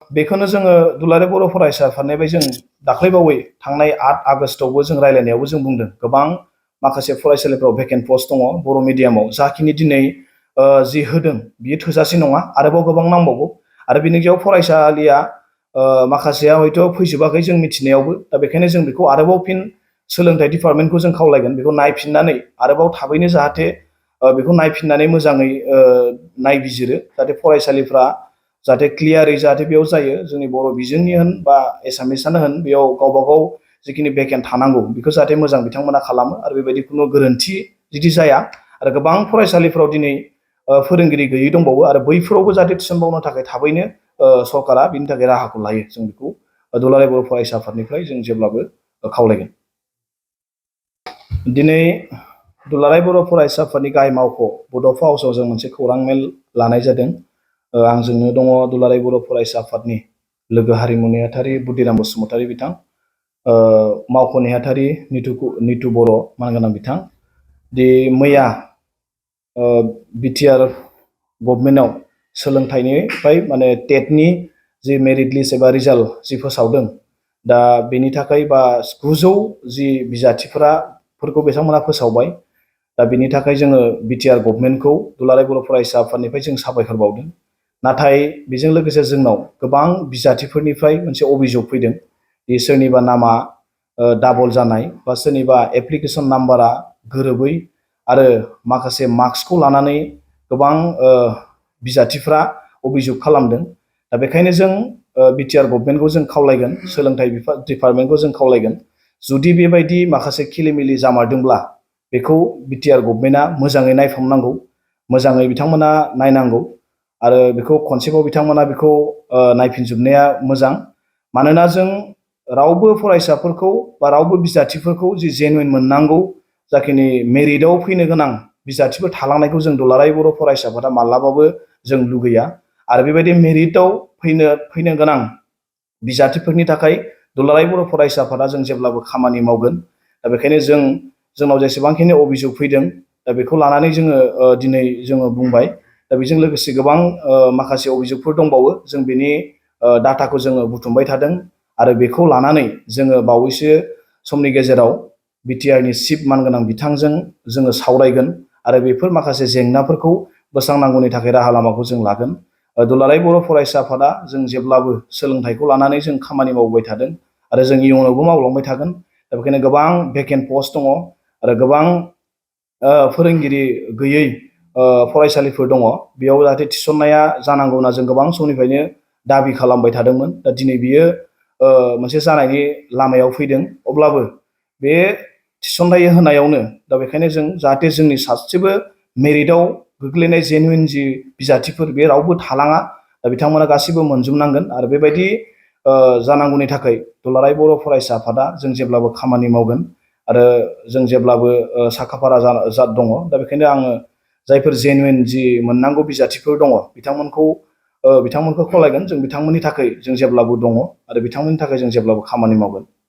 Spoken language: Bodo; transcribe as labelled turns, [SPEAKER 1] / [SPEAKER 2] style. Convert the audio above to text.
[SPEAKER 1] बेखौनो जोङो दुलाराय बर' फरायसा आफादनिफ्राय जों दाख्लैबावै थांनाय 8 आगस्टआवबो जों रायलायनायावबो जों बुंदों गोबां माखासे फरायसालिफोराव भेकेन्ट पस्ट दङ बर' मिडियामाव जाखिनि दिनै जि होदों बियो थोजासे नङा आरोबाव गोबां नांबावगौ आरो बिनि गेजेराव फरायसालिया माखासेया हयथ' फैजोबाखै जों मिथिनायावबो दा बेखायनो जों बेखौ आरोबाव फिन सोलोंथाइ डिपार्टमेन्टखौ जों खावलायगोन बेखौ नायफिननानै आरोबाव थाबैनो जाहाथे बेखौ नायफिननानै मोजाङै नायबिजिरो जाहाथे फरायसालिफ्रा जाहाथे क्लियारै जाहाथे बेयाव जायो जोंनि बर' बिजोंनि होन बा एसामिसआनो होन बेयाव गावबा गाव जिखिनि भेकेन्ट थानांगौ बेखौ जाहाथे मोजां बिथांमोना खालामो आरो बेबायदि खुनु गोरोन्थि जुदि जाया आरो गोबां फरायसालिफ्राव दिनै फोरोंगिरि गैयै दंबावो आरो बैफोरावबो जाहाथे थिसनबावनो थाखाय थाबैनो सरकारा बिनि थाखाय राहाखौ लायो जों बेखौ दुलाराय बर' फरायसा आफादनिफ्राय जों जेब्लाबो खावलायगोन। दिनै दुलाराय बर' फरायसा आफादनि गाहाय मावख' बड'फा हाउसाव जों मोनसे खौरां मेल लानाय जादों। आंजोंनो दङ दुलाराय बर' फरायसा आफादनि लोगो हारिमु नेहाथारि बुद्धिराम बसुमतारी बिथां, मावख' नेहाथारि नितु बर' मानगोनां बिथां। मैया बिटिआर गभर्नमेन्टआव सोलोंथाइनिफ्राय माने टेटनि जि मेरिट लिस्ट एबा रिजाल्ट जि फोसावदों दा बेनि थाखाय बा 900 जि बिजाथिफोरखौ बिथांमोना फोसावबाय दा बिनि थाखाय जोङो बिटिआर गभर्नमेन्टखौ दुलाराय बर' फरायसा आफादनिफ्राय जों साबायखर बावदों। नाथाय बेजों लोगोसे जोंनाव गोबां बिजाथिफोरनिफ्राय मोनसे अभियोग फैदों दि सोरनिबा नामा डाबल जानाय बा सोरनिबा एप्लिकेसन नाम्बारा गोरोबै आरो माखासे मार्क्सखौ लानानै गोबां बिजाथिफ्रा अभियोग खालामदों। दा बेखायनो जों बिटिआर गभर्नमेन्टखौ जों खावलायगोन, सोलोंथाइ डिपार्टमेन्टखौ जों खावलायगोन जुदि बेबायदि माखासे खिलिमिलि जामारदोंब्ला बेखौ बिटिआर गभर्नमेन्टआ मोजाङै नायफामनांगौ, मोजाङै बिथांमोना नायनांगौ आरो बेखौ खनसेबाव बिथांमोना बेखौ नायफिनजोबनाया मोजां। मानोना जों रावबो फरायसाफोरखौ बा रावबो बिजाथिफोरखौ जि जेनुइन मोननांगौ जाखिनि मेरिटआव फैनो गोनां बिजाथिफोर थालांनायखौ जों दुलाराय बर' फरायसाफोरा मालाबाबो जों लुगैया आरो बेबायदि मेरिटआव फैनो गोनां बिजाथिफोरनि थाखाय दुलाराय बर' फरायसा आफादा जों जेब्लाबो खामानि मावगोन। दा बेखायनो जोंनाव जेसेबांखिनि अभियोग फैदों दा बेखौ लानानै जोङो दिनै जोङो बुंबाय। दा बेजों लोगोसे गोबां माखासे अभियोगफोर दंबावो जों बेनि डाटाखौ जोङो बुथुमबाय थादों आरो बेखौ लानानै जोङो बावैसो समनि गेजेराव बिटिआरनि चिफ मानगोनां बिथांजों जोङो सावरायगोन आरो बेफोर माखासे जेंनाफोरखौ बोस्रांनांगौनि थाखाय राहा लामाखौ जों लागोन। दुलाराय बर' फरायसा आफादा जों जेब्लाबो सोलोंथाइखौ लानानै जों खामानि मावबाय थादों आरो जों इयुनावबो मावलांबाय थागोन। दा बेखायनो गोबां भेकेन्ट पस्ट दङ आरो गोबां फोरोंगिरि गैयै फरायसालिफोर दङ बेयाव जाहाथे थिसननाया जानांगौ होनना जों गोबां समनिफ्रायनो दाबि खालामबाय थादोंमोन। दा दिनै बियो मोनसे जानायनि लामायाव फैदों। अब्लाबो बे थिसनथाइ होनायावनो दा बेखायनो जों जाहाथे जोंनि सासेबो मेरिटआव गोग्लैनाय जेनुइन जि बिजाथिफोर बे रावबो थालाङा, दा बिथांमोना गासैबो मोनजोबनांगोन आरो बेबायदि जानांगौनि थाखाय दुलाराय बर' फरायसा आफादा जों जेब्लाबो खामानि मावगोन आरो जों जेब्लाबो साखाफारा दङ। दा बेखायनो आङो जायफोर जेनुइन जि मोननांगौ बिजाथिफोर दङ बिथांमोनखौ खावलायगोन। जों बिथांमोननि थाखाय जों जेब्लाबो दङ आरो बिथांमोननि थाखाय जों जेब्लाबो खामानि मावगोन।